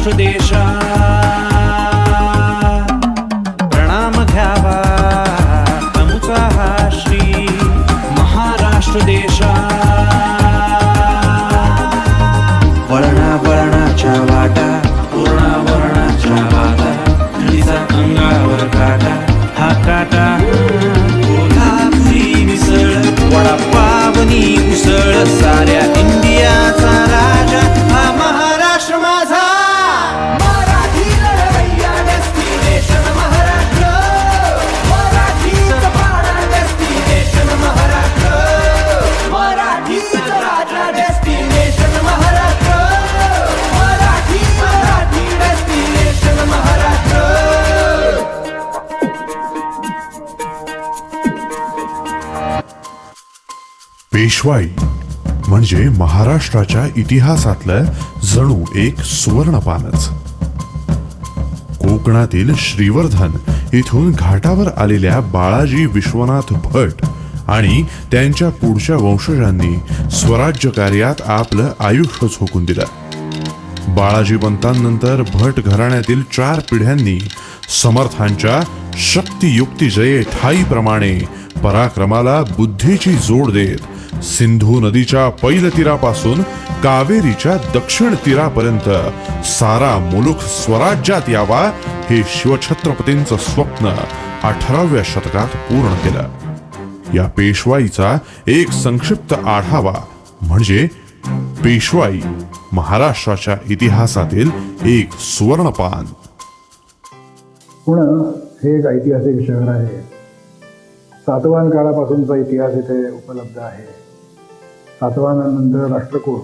महाराष्ट्र देशा प्रणाम घ्यावा आमचा हा श्री महाराष्ट्र देशा. वळणा वळणाच्या वाटा पूर्णा वर्णाच्या वाटा थंडीचा अंगावर काटा हा काटा. कोल्हापुरी मिसळ वडापावनी उसळ साऱ्या इंडियाचा राजा हा महाराष्ट्र माझा. मराठी लढवय्या डेस्टिनेशन महाराष्ट्र. मराठीचा पाडा डेस्टिनेशन महाराष्ट्र. मराठीचा राजा डेस्टिनेशन महाराष्ट्र. मराठी डेस्टिनेशन महाराष्ट्र. पेशवाई म्हणजे महाराष्ट्राच्या इतिहासातलं जणू एक सुवर्णपानच. कोकणातील श्रीवर्धन इथून घाटावर आलेल्या बाळाजी विश्वनाथ भट आणि त्यांच्या पुढच्या वंशजांनी स्वराज्य कार्यात आपलं आयुष्य झोकून दिलं. बाळाजी पंतांनंतर भट घराण्यातील 4 पिढ्यांनी समर्थांच्या शक्तियुक्ती जये ठाई प्रमाणे पराक्रमाला बुद्धीची जोड देत सिंधू नदीच्या पैल तीरापासून कावेरीच्या दक्षिण तीरापर्यंत सारा मुलुख स्वराज्यात यावा हे शिवछत्रपतींचं स्वप्न 18व्या शतकात पूर्ण केलं. या पेशवाईचा एक संक्षिप्त आढावा म्हणजे पेशवाई महाराष्ट्राच्या इतिहासातील एक सुवर्णपान. पुणे हे एक ऐतिहासिक शहर आहे. सातवाहन काळापासूनचा इतिहास इथे उपलब्ध आहे. सातवाहनानंतर राष्ट्रकूट,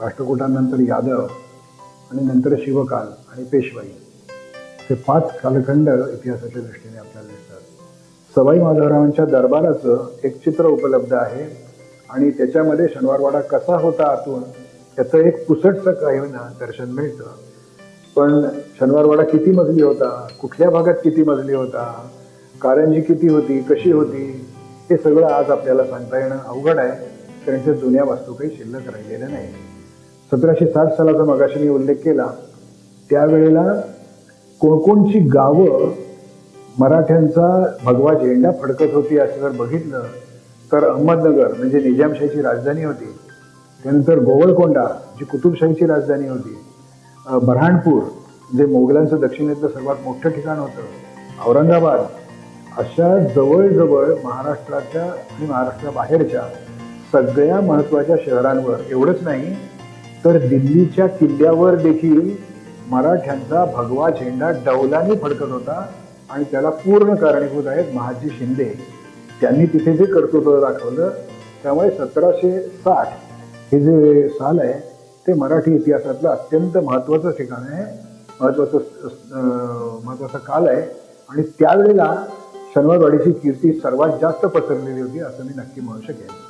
राष्ट्रकूटानंतर यादव आणि नंतर शिवकाल आणि पेशवाई हे 5 कालखंड इतिहासाच्या दृष्टीने आपल्याला दिसतात. सवाई माधवरावांच्या दरबाराचं एक चित्र उपलब्ध आहे आणि त्याच्यामध्ये शनिवारवाडा कसा होता आतून त्याचं एक पुसटचं काही ना दर्शन मिळतं. पण शनिवारवाडा किती मजली होता, कुठल्या भागात किती मजली होता, कारंजी किती होती, कशी होती, हे सगळं आज आपल्याला सांगता येणं अवघड आहे, कारण त्या जुन्या वास्तू काही शिल्लक राहिलेल्या नाही. 1760 सालाचा मगाशी मी उल्लेख केला त्यावेळेला कोणकोणची गावं मराठ्यांचा भगवा झेंडा फडकत होती असं जर बघितलं तर अहमदनगर म्हणजे निजामशाहीची राजधानी होती. त्यानंतर गोवळकोंडा जी कुतुबशाहीची राजधानी होती. बऱ्हाणपूर जे मोगलांचं दक्षिणेतलं सर्वात मोठं ठिकाण होतं. औरंगाबाद अशा जवळजवळ महाराष्ट्राच्या आणि महाराष्ट्राबाहेरच्या सगळ्या महत्त्वाच्या शहरांवर एवढंच नाही तर दिल्लीच्या किल्ल्यावर देखील मराठ्यांचा भगवा झेंडा डौलाने फडकत होता आणि त्याला पूर्ण कारणीभूत आहेत महाजी शिंदे. त्यांनी तिथे जे कर्तृत्व दाखवलं त्यामुळे 1760 हे जे साल आहे ते मराठी इतिहासातलं अत्यंत महत्त्वाचं ठिकाण आहे, महत्त्वाचा काल आहे आणि त्यावेळेला शनिवारवाडीची कीर्ती सर्वात जास्त पसरलेली होती असं मी नक्की म्हणू शकेन.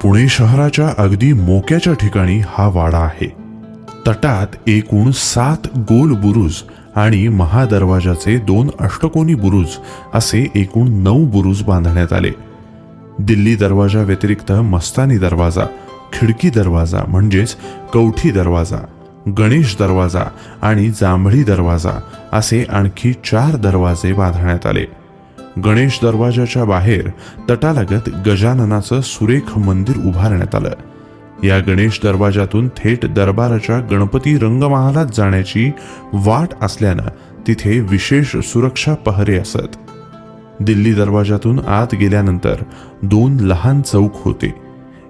पुणे शहराच्या अगदी मोक्याच्या ठिकाणी हा वाडा आहे. तटात एकूण 7 गोल बुरुज आणि महादरवाजाचे 2 अष्टकोनी बुरुज असे एकूण 9 बुरुज बांधण्यात आले. दिल्ली दरवाजा व्यतिरिक्त मस्तानी दरवाजा, खिडकी दरवाजा म्हणजेच कवठी दरवाजा, गणेश दरवाजा आणि जांभळी दरवाजा असे आणखी 4 दरवाजे बांधण्यात आले. गणेश दरवाजाच्या बाहेर तटालगत गजाननाचं सुरेख मंदिर उभारण्यात आलं. या गणेश दरवाजातून थेट दरबाराच्या गणपती रंगमहालात जाण्याची वाट असल्यानं तिथे विशेष सुरक्षा पहरे असत. दिल्ली दरवाजातून आत गेल्यानंतर 2 लहान चौक होते.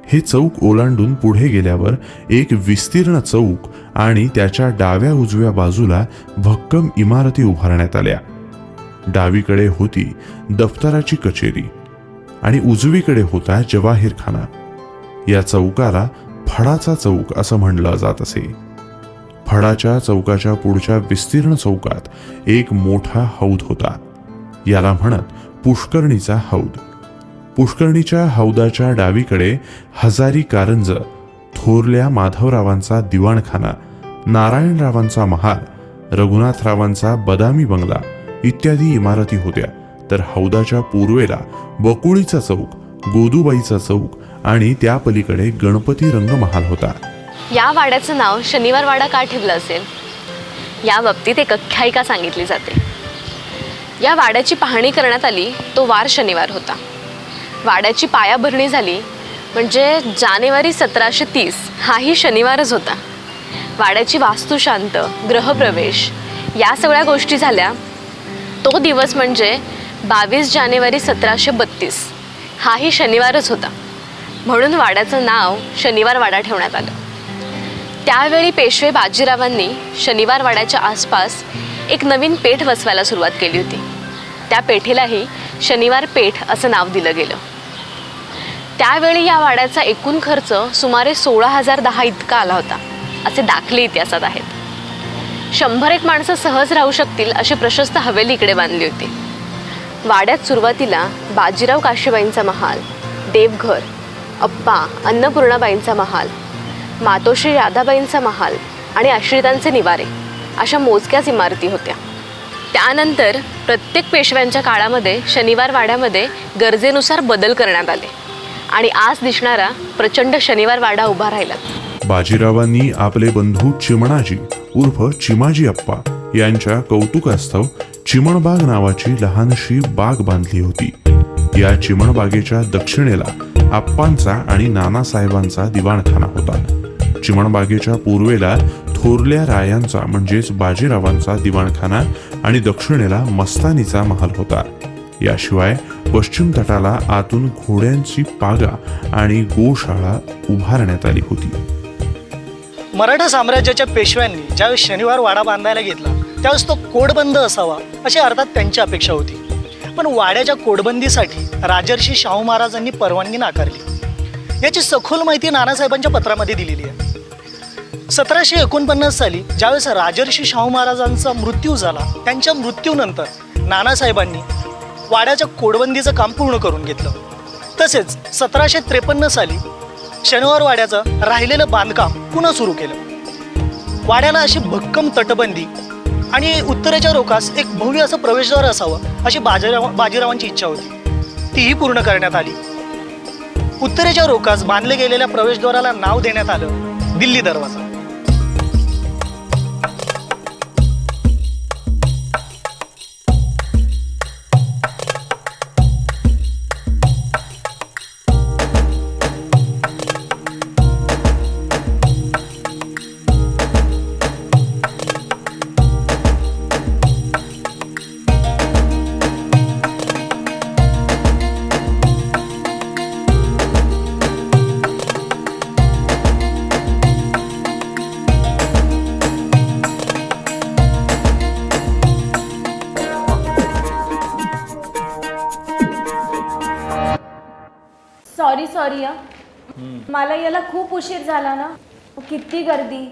हे चौक ओलांडून पुढे गेल्यावर एक विस्तीर्ण चौक आणि त्याच्या डाव्या उजव्या बाजूला भक्कम इमारती उभारण्यात आल्या. डावीकडे होती दफ्तराची कचेरी आणि उजवीकडे होता जवाहीरखाना. या चौकाला फडाचा चौक असं म्हणलं जात असे. फडाच्या चौकाच्या पुढच्या विस्तीर्ण चौकात एक मोठा हौद होता. याला म्हणत पुष्करणीचा हौद. पुष्करणीच्या हौदाच्या डावीकडे हजारी कारंज, थोरल्या माधवरावांचा दिवाणखाना, नारायणरावांचा महाल, रघुनाथरावांचा बदामी बंगला इत्यादी इमारती होत्या. तर हौदाच्या पूर्वेला बकुळीचा चौक, गोदूबाईचा चौक आणि त्या पलीकडे गणपती रंगमहाल होता. या वाड्याचं नाव शनिवार वाडा का ठेवलं असेल या बाबतीत एक आख्यायिका सांगितली जाते. या वाड्याची पाहणी करण्यात आली तो वार शनिवार होता. वाड्याची पायाभरणी झाली म्हणजे जानेवारी 1730 हाही शनिवारच होता. वाड्याची वास्तुशांत, ग्रहप्रवेश या सगळ्या गोष्टी झाल्या तो दिवस म्हणजे 22 जानेवारी 1732 हाही शनिवारच होता. म्हणून वाड्याचं नाव शनिवार वाडा ठेवण्यात आलं. त्यावेळी पेशवे बाजीरावांनी शनिवार वाड्याच्या आसपास एक नवीन पेठ वसवायला सुरुवात केली होती. त्या पेठेलाही शनिवार पेठ असं नाव दिलं गेलं. त्यावेळी या वाड्याचा एकूण खर्च सुमारे 16,010 इतका आला होता असे दाखले इतिहासात आहेत. 100 माणसं सहज राहू शकतील अशी प्रशस्त हवेली इकडे बांधली होती. वाड्यात सुरुवातीला बाजीराव काशीबाईंचा महाल, देवघर, अप्पा अन्नपूर्णाबाईंचा महाल, मातोश्री राधाबाईंचा महाल आणि आश्रितांचे निवारे अशा मोजक्याच इमारती होत्या. त्यानंतर प्रत्येक पेशव्यांच्या काळामध्ये शनिवार वाड्यामध्ये गरजेनुसार बदल करण्यात आले आणि आज दिसणारा प्रचंड शनिवार वाडा उभा राहिला. बाजीरावांनी आपले बंधू चिमणाजी उर्फ चिमाजी अप्पा यांच्या कौतुकास्तव चिमणबाग नावाची लहानशी बाग बांधली होती. या चिमणबागेच्या दक्षिणेला आप्पांचा आणि नानासाहेबांचा दिवाणखाना होता. चिमणबागेच्या पूर्वेला थोरल्या रायांचा म्हणजेच बाजीरावांचा दिवाणखाना आणि दक्षिणेला मस्तानीचा महाल होता. याशिवाय पश्चिम तटाला आतून घोड्यांची पागा आणि गोशाळा उभारण्यात आली होती. मराठा साम्राज्याच्या पेशव्यांनी ज्यावेळेस शनिवार वाडा बांधायला घेतला त्यावेळेस तो कोडबंद असावा अशी अर्थात त्यांची अपेक्षा होती. पण वाड्याच्या कोडबंदीसाठी राजर्षी शाहू महाराजांनी परवानगी नाकारली. याची सखोल माहिती नानासाहेबांच्या पत्रामध्ये दिलेली आहे. 1749 साली ज्यावेळेस राजर्षी शाहू महाराजांचा मृत्यू झाला त्यांच्या मृत्यूनंतर नानासाहेबांनी वाड्याच्या कोडबंदीचं काम पूर्ण करून घेतलं. तसेच 1753 साली शनिवार वाड्याचं राहिलेलं बांधकाम पुन्हा सुरू केलं. वाड्याला अशी भक्कम तटबंदी आणि उत्तरेच्या रोखास एक भव्य असं प्रवेशद्वार असावं अशी बाजीरावांची इच्छा होती. तीही पूर्ण करण्यात आली. उत्तरेच्या रोखास बांधले गेलेल्या प्रवेशद्वाराला नाव देण्यात आलं दिल्ली दरवाजा. सॉरी मला याला खूप उशीर झाला ना. किती गर्दी.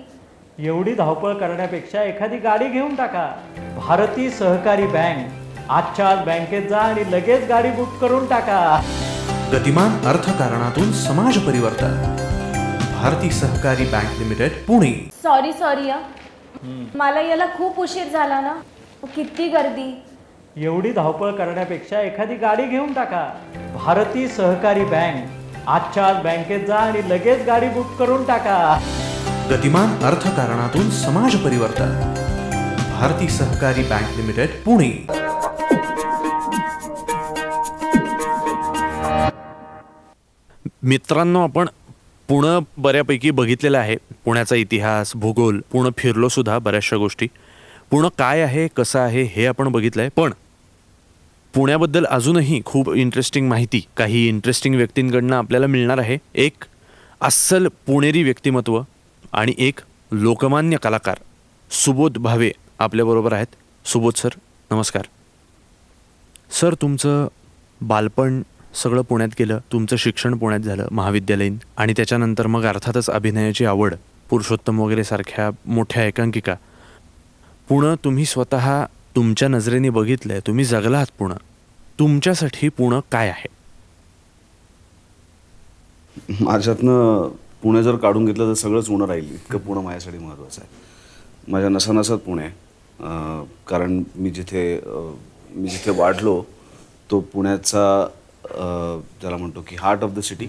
एवढी धावपळ करण्यापेक्षा एखादी गाडी घेऊन टाका. भारती सहकारी बँक आजच्या आज बँकेत जा आणि लगेच गाडी बुक करून टाका. गतिमान अर्थकारणातून समाज परिवर्तन. भारती सहकारी बँक लिमिटेड, पुणे. सॉरी मला याला खूप उशीर झाला ना. किती गर्दी. एवढी धावपळ करण्यापेक्षा एखादी गाडी घेऊन टाका. भारती सहकारी बँक आजच्या आज बँकेत जा आणि लगेच गाडी बुक करून टाका. गतिमान अर्थकारणातून समाज परिवर्तन. भारती सहकारी बँक लिमिटेड, पुणे. मित्रांनो, आपण पुणे बऱ्यापैकी बघितलेलं आहे. पुण्याचा इतिहास, भूगोल, पुणे फिरलो सुद्धा बऱ्याचशा गोष्टी. पुणे काय आहे, कसं आहे हे आपण बघितलं आहे. पण पुण्याबद्दल अजूनही खूप इंटरेस्टिंग माहिती काही इंटरेस्टिंग व्यक्तींकडनं आपल्याला मिळणार आहे. एक अस्सल पुणेरी व्यक्तिमत्व आणि एक लोकमान्य कलाकार सुबोध भावे आपल्याबरोबर आहेत. सुबोध सर, नमस्कार. सर, तुमचं बालपण सगळं पुण्यात गेलं, तुमचं शिक्षण पुण्यात झालं, महाविद्यालयीन, आणि त्याच्यानंतर मग अर्थातच अभिनयाची आवड, पुरुषोत्तम वगैरे सारख्या मोठ्या एकांकिका. पुणे तुम्ही स्वतः तुमच्या नजरेने बघितलं आहे, तुम्ही जगला आहात पुणे. तुमच्यासाठी पुणे काय आहे? माझ्यातनं पुणे जर काढून घेतलं तर सगळंच उणं राहील. इतकं पुणे माझ्यासाठी महत्त्वाचं आहे. माझ्या नसानसात पुणे आहे. कारण मी जिथे वाढलो तो पुण्याचा ज्याला म्हणतो की हार्ट ऑफ द सिटी,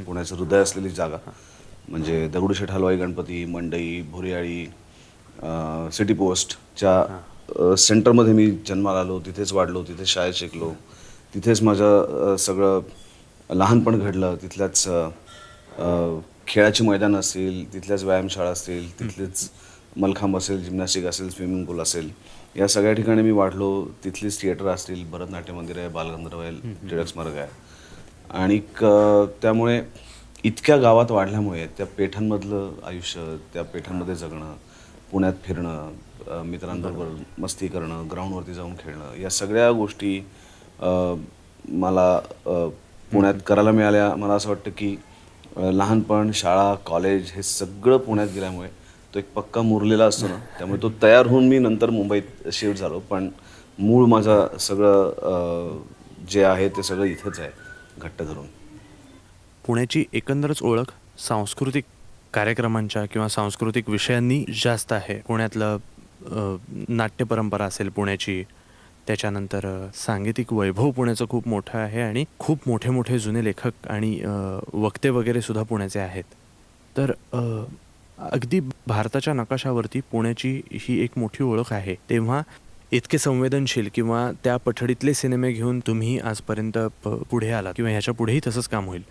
पुण्याचं हृदय असलेली जागा, म्हणजे दगडूशेठ हलवाई गणपती, मंडई, भुरियाळी, सिटी पोस्टच्या सेंटरमध्ये मी जन्माला आलो, तिथेच वाढलो, तिथेच शाळेत शिकलो, तिथेच माझं सगळं लहानपण घडलं. तिथल्याच खेळाची मैदान असतील, तिथल्याच व्यायामशाळा असतील, तिथलेच मलखांब असेल, जिम्नॅस्टिक असेल, स्विमिंग पूल असेल, या सगळ्या ठिकाणी मी वाढलो. तिथलीच थिएटर असतील, भरतनाट्य मंदिर आहे, बालगंधर्व आहे, टिळक स्मारक आहे. आणि त्यामुळे इतक्या गावात वाढल्यामुळे त्या पेठांमधलं आयुष्य, त्या पेठांमध्ये जगणं, पुण्यात फिरणं, मित्रांबरोबर मस्ती करणं, ग्राउंडवरती जाऊन खेळणं, या सगळ्या गोष्टी मला पुण्यात करायला मिळाल्या. मला असं वाटतं की लहानपण, शाळा, कॉलेज हे सगळं पुण्यात गेल्यामुळे तो एक पक्का मुरलेला असतो ना, त्यामुळे तो तयार होऊन मी नंतर मुंबईत शिफ्ट झालो. पण मूळ माझं सगळं जे आहे ते सगळं इथंच आहे, घट्ट धरून. पुण्याची एकंदरच ओळख सांस्कृतिक कार्यक्रमांच्या किंवा सांस्कृतिक विषयांनी जास्त आहे. पुण्यातलं नाट्य परंपरा असेल पुण्याची, त्याच्यानंतर सांगीतिक वैभव पुण्याचं खूप मोठं आहे आणि खूप मोठे मोठे जुने लेखक आणि वक्ते वगैरे सुद्धा पुण्याचे आहेत. तर अगदी भारताच्या नकाशावरती पुण्याची ही एक मोठी ओळख आहे. तेव्हा इतके संवेदनशील किंवा त्या पठडीतले सिनेमे घेऊन तुम्ही आजपर्यंत पुढे आलात किंवा ह्याच्या पुढेही तसंच काम होईल.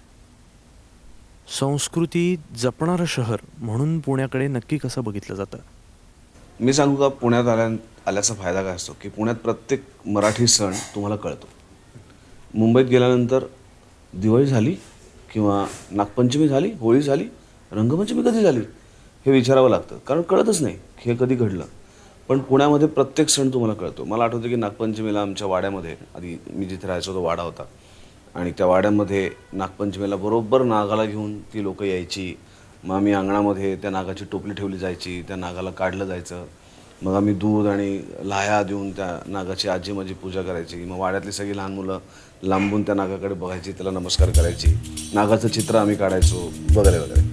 संस्कृती जपणारं शहर म्हणून पुण्याकडे नक्की कसं बघितलं जातं? मी सांगू का, पुण्यात आल्याचा फायदा काय असतो की पुण्यात प्रत्येक मराठी सण तुम्हाला कळतो. मुंबईत गेल्यानंतर दिवाळी झाली किंवा नागपंचमी झाली, होळी झाली, रंगपंचमी कधी झाली हे विचारावं लागतं, कारण कळतच नाही हे कधी घडलं. पण पुण्यामध्ये प्रत्येक सण तुम्हाला कळतो. मला आठवतं की नागपंचमीला आमच्या वाड्यामध्ये, आधी मी जिथे राहायचो तो वाडा होता, आणि त्या वाड्यामध्ये नागपंचमीला बरोबर नागाला घेऊन ती लोकं यायची. मग आम्ही अंगणामध्ये त्या नागाची टोपली ठेवली जायची, त्या नागाला काढलं जायचं. मग आम्ही दूध आणि लाह्या देऊन त्या नागाची आजी माझी पूजा करायची. मग वाड्यातली सगळी लहान मुलं लांबून त्या नागाकडे बघायची, त्याला नमस्कार करायची, नागाचं चित्र आम्ही काढायचो वगैरे वगैरे.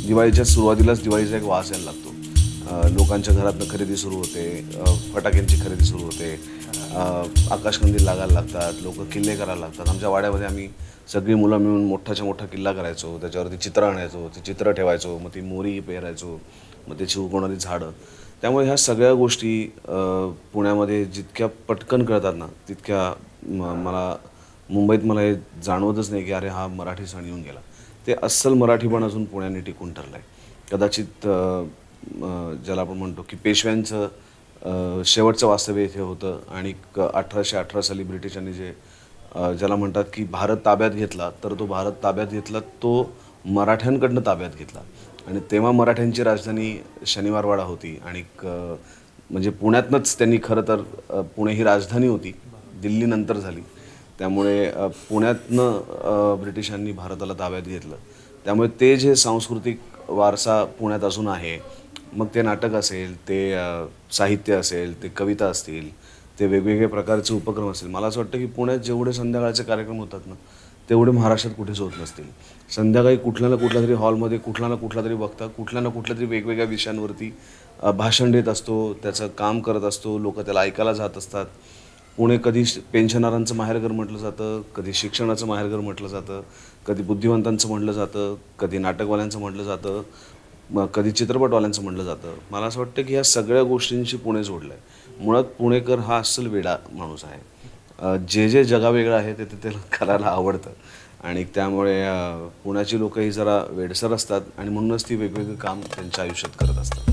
दिवाळीच्या सुरुवातीलाच दिवाळीचा एक वास यायला लागतो. लोकांच्या घरातनं खरेदी सुरू होते, फटाक्यांची खरेदी सुरू होते, आकाशकंदील लागायला लागतात, लोक किल्ले करायला लागतात. आमच्या वाड्यामध्ये आम्ही सगळी मुलं मिळून मोठाच्या मोठा किल्ला करायचो, त्याच्यावरती चित्र आणायचो, ते चित्र ठेवायचो, मग ती मोरी पेरायचो, मग त्याची उगवणारी झाडं. त्यामुळे ह्या सगळ्या गोष्टी पुण्यामध्ये जितक्या पटकन कळतात ना, तितक्या मला मुंबईत मला हे जाणवतच नाही की अरे हा मराठी सण येऊन गेला. ते अस्सल मराठीपण अजून पुण्याने टिकून ठरलं आहे. कदाचित ज्याला आपण म्हणतो की पेशव्यांचं शेवटचं वास्तव्य इथे होतं, आणि 1818 साली ब्रिटिशांनी जे ज्याला म्हणतात की भारत ताब्यात घेतला, तर तो भारत ताब्यात घेतला तो मराठ्यांकडनं ताब्यात घेतला. आणि तेव्हा मराठ्यांची राजधानी शनिवारवाडा होती, आणि म्हणजे पुण्यातनंच त्यांनी खरं तर पुणे ही राजधानी होती, दिल्ली नंतर झाली. त्यामुळे पुण्यातनं ब्रिटिशांनी भारताला ताब्यात घेतलं. त्यामुळे ते जे सांस्कृतिक वारसा पुण्यात अजून आहे, मग ते नाटक असेल, ते साहित्य असेल, ते कविता असतील, ते वेगवेगळे प्रकारचे उपक्रम असतील. मला असं वाटतं की पुण्यात जेवढे संध्याकाळचे कार्यक्रम होतात ना, तेवढे महाराष्ट्रात कुठेच होत नसतील. संध्याकाळी कुठल्या ना कुठल्या तरी हॉलमध्ये कुठला ना कुठला तरी वक्ता कुठल्या ना कुठल्या तरी वेगवेगळ्या विषयांवरती भाषण देत असतो, त्याचं काम करत असतो, लोक त्याला ऐकायला जात असतात. पुणे कधी पेन्शनरांचं माहेरघर म्हटलं जातं, कधी शिक्षणाचं माहेरघर म्हटलं जातं, कधी बुद्धिवंतांचं म्हटलं जातं, कधी नाटकवाल्यांचं म्हटलं जातं, कधी चित्रपटवाल्यांचं म्हटलं जातं. मला असं वाटतं की ह्या सगळ्या गोष्टींशी पुणे जोडलं आहे. मुळात पुणेकर हा अस्सल वेडा माणूस आहे. जे जे जगावेगळं आहे ते त्याला करायला आवडतं, आणि त्यामुळे पुण्याची लोकं ही जरा वेडसर असतात, आणि म्हणूनच ती वेगवेगळं काम त्यांच्या आयुष्यात करत असतात.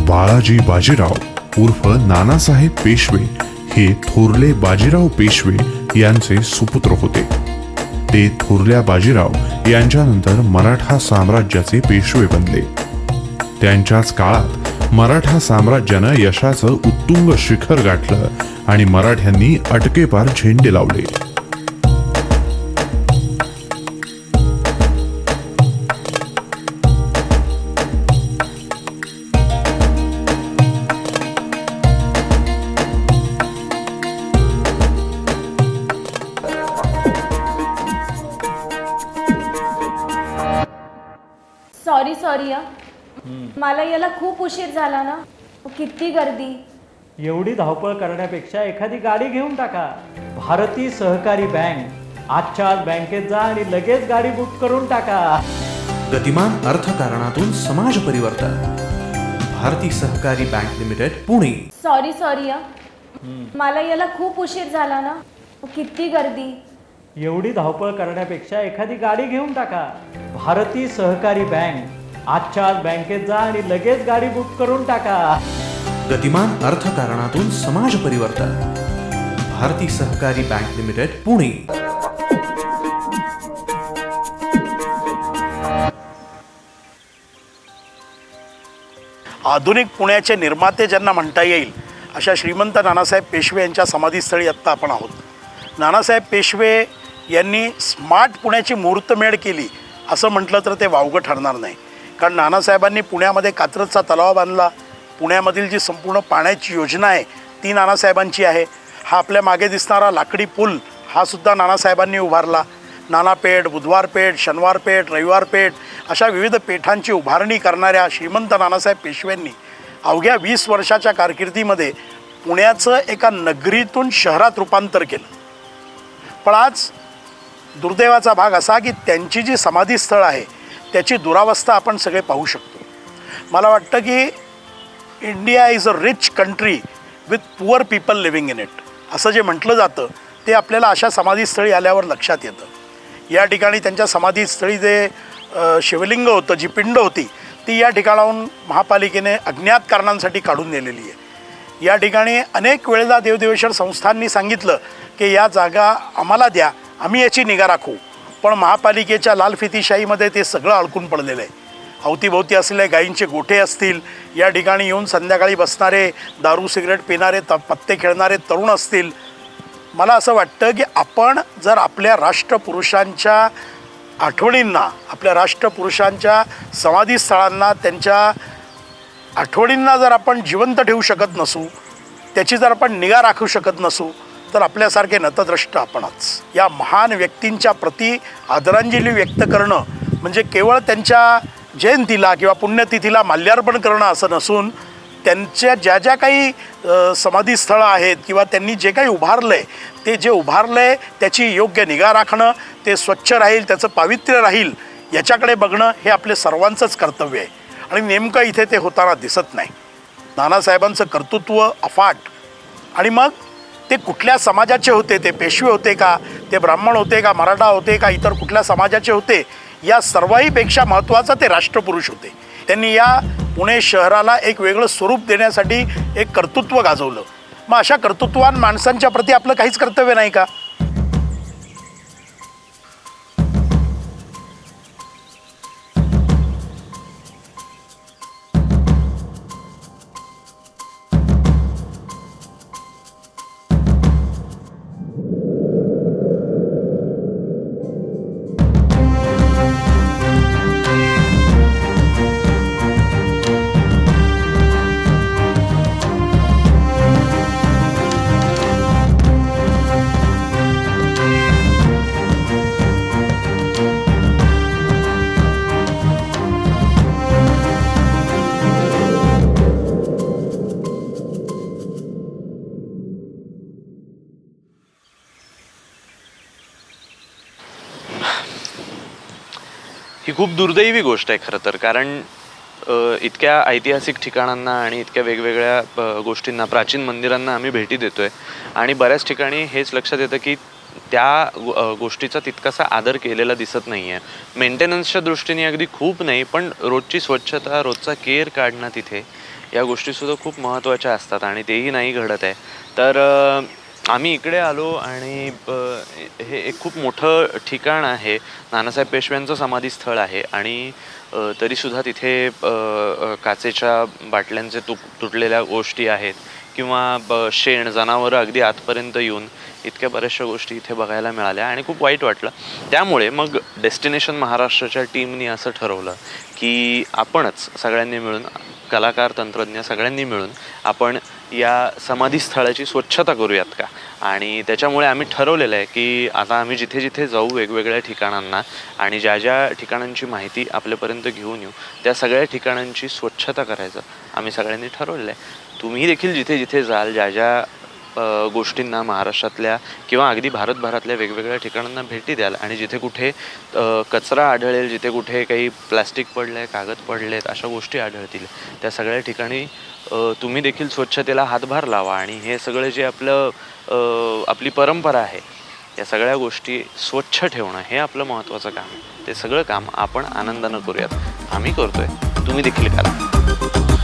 बाळाजी बाजीराव उर्फ नानासाहेब पेशवे हे थोरले बाजीराव पेशवे यांचे सुपुत्र होते. ते थोरल्या बाजीराव यांच्यानंतर मराठा साम्राज्याचे पेशवे बनले. त्यांच्याच काळात मराठा साम्राज्यानं यशाचं उत्तुंग शिखर गाठलं आणि मराठ्यांनी अटकेपार झेंडे लावले. सॉरी मला याला खूप उशीर झाला ना. किती गर्दी. एवढी धावपळ करण्यापेक्षा एखादी गाडी घेऊन टाका. भारती सहकारी बँक आजच्या आज बँकेत जा आणि लगेच गाडी बुक करून टाका. गतिमान अर्थकारणातून समाज परिवर्तन. भारती सहकारी बँक लिमिटेड पुणे. सॉरी मला याला खूप उशीर झाला ना. किती गर्दी. एवढी धावपळ करण्यापेक्षा एखादी गाडी घेऊन टाका. भारती सहकारी बँक आजच्या आज बँकेत जा आणि लगेच गाडी बुक करून टाका. गतिमान अर्थकारणातून समाज परिवर्तन. भारती सहकारी बँक लिमिटेड पुणे. आधुनिक पुण्याचे निर्माते ज्यांना म्हणता येईल अशा श्रीमंत नानासाहेब पेशवे यांच्या समाधीस्थळी आत्ता आपण आहोत. नानासाहेब पेशवे यांनी स्मार्ट पुण्याची मुहूर्तमेढ केली असं म्हटलं तर ते वावगं ठरणार नाही. कारण नानासाहेबांनी पुण्यामध्ये कात्रजचा तलाव बांधला. पुण्यामधील जी संपूर्ण पाण्याची योजना आहे ती नानासाहेबांची आहे. हा आपल्या मागे दिसणारा लाकडी पूल हा सुद्धा नानासाहेबांनी उभारला. नानापेठ, बुधवारपेठ, शनिवारपेठ, रविवारपेठ अशा विविध पेठांची उभारणी करणाऱ्या श्रीमंत नानासाहेब पेशव्यांनी अवघ्या 20 वर्षाच्या कारकिर्दीमध्ये पुण्याचं एका नगरीतून शहरात रूपांतर केलं. पण आज दुर्दैवाचा भाग असा की त्यांची जी समाधीस्थळ आहे त्याची दुरावस्था आपण सगळे पाहू शकतो. मला वाटतं की India is a rich country with poor people living in it असं जे म्हटलं जातं ते आपल्याला अशा समाधीस्थळी आल्यावर लक्षात येतं. या ठिकाणी त्यांच्या समाधीस्थळी जे शिवलिंग होतं, जी पिंड होती ती या ठिकाणाहून महापालिकेने अज्ञात कारणांसाठी काढून नेलेली आहे. या ठिकाणी अनेक वेळेला देवदेवेश्वर संस्थांनी सांगितलं की या जागा आम्हाला द्या, आम्ही याची निगा राखू. पण महापालिकेच्या लालफितीशाहीमध्ये ते सगळं अडकून पडलेलं आहे. अवतीभोवती असलेले गायींचे गोठे असतील, या ठिकाणी येऊन संध्याकाळी बसणारे, दारू सिगरेट पिणारे, पत्ते खेळणारे तरुण असतील. मला असं वाटतं की आपण जर आपल्या राष्ट्रपुरुषांच्या आठवणींना, आपल्या राष्ट्रपुरुषांच्या समाधीस्थळांना, त्यांच्या आठवणींना जर आपण जिवंत ठेवू शकत नसू, त्याची जर आपण निगा राखू शकत नसू तर आपल्यासारखे नतद्रष्ट आपणच. या महान व्यक्तींच्या प्रती आदरांजली व्यक्त करणं म्हणजे केवळ त्यांच्या जयंतीला किंवा पुण्यतिथीला माल्यार्पण करणं असं नसून त्यांच्या ज्या ज्या काही समाधीस्थळं आहेत किंवा त्यांनी जे काही उभारलं आहे ते जे उभारलं आहे त्याची योग्य निगा राखणं, ते स्वच्छ राहील, त्याचं पावित्र्य राहील याच्याकडे बघणं हे आपले सर्वांचंच कर्तव्य आहे. आणि नेमकं इथे ते होताना दिसत नाही. नानासाहेबांचं कर्तृत्व अफाट. आणि मग ते कुठल्या समाजाचे होते, ते पेशवे होते का, ते ब्राह्मण होते का, मराठा होते का, इतर कुठल्या समाजाचे होते, या सर्वाहीपेक्षा महत्त्वाचं ते राष्ट्रपुरुष होते. त्यांनी या पुणे शहराला एक वेगळं स्वरूप देण्यासाठी एक कर्तृत्व गाजवलं. मग अशा कर्तृत्ववान माणसांच्या प्रती आपलं काहीच कर्तव्य नाही का? ही खूप दुर्दैवी गोष्ट आहे खरं तर. कारण इतक्या ऐतिहासिक ठिकाणांना आणि इतक्या वेगवेगळ्या गोष्टींना, प्राचीन मंदिरांना आम्ही भेटी देतोय आणि बऱ्याच ठिकाणी हेच लक्षात येतं की त्या गोष्टीचा तितकासा आदर केलेला दिसत नाही आहे. मेंटेनन्सच्या दृष्टीने अगदी खूप नाही, पण रोजची स्वच्छता, रोजचा केअर काढणं तिथे, या गोष्टीसुद्धा खूप महत्त्वाच्या असतात आणि तेही नाही घडत आहे. तर आम्ही इकडे आलो आणि हे एक खूप मोठं ठिकाण आहे. नानासाहेब पेशव्यांचं समाधीस्थळ आहे आणि तरीसुद्धा तिथे काचेच्या बाटल्यांचे तुटलेल्या गोष्टी आहेत किंवा शेण, जनावरं अगदी आतपर्यंत येऊन इतक्या बऱ्याचशा गोष्टी इथे बघायला मिळाल्या आणि खूप वाईट वाटलं. त्यामुळे मग डेस्टिनेशन महाराष्ट्राच्या टीमनी असं ठरवलं की आपणच सगळ्यांनी मिळून, कलाकार, तंत्रज्ञ सगळ्यांनी मिळून आपण या समाधीस्थळाची स्वच्छता करूयात का. आणि त्याच्यामुळे आम्ही ठरवलेलं आहे की आता आम्ही जिथे जिथे जाऊ वेगवेगळ्या ठिकाणांना आणि ज्या ज्या ठिकाणांची माहिती आपल्यापर्यंत घेऊन येऊ त्या सगळ्या ठिकाणांची स्वच्छता करायचं आम्ही सगळ्यांनी ठरवलेलं आहे. तुम्ही देखील जिथे जिथे जाल ज्या ज्या गोष्टींना महाराष्ट्रातल्या किंवा अगदी भारतभरातल्या वेगवेगळ्या ठिकाणांना भेटी द्याल आणि जिथे कुठे कचरा आढळेल, जिथे कुठे काही प्लॅस्टिक पडलं आहे, कागद पडलेत, अशा गोष्टी आढळतील त्या सगळ्या ठिकाणी तुम्ही देखील स्वच्छतेला हातभार लावा. आणि हे सगळं जे आपली परंपरा आहे या सगळ्या गोष्टी स्वच्छ ठेवणं हे आपलं महत्त्वाचं काम आहे. ते सगळं काम आपण आनंदानं करूयात. आम्ही करतोय, तुम्ही देखील करा.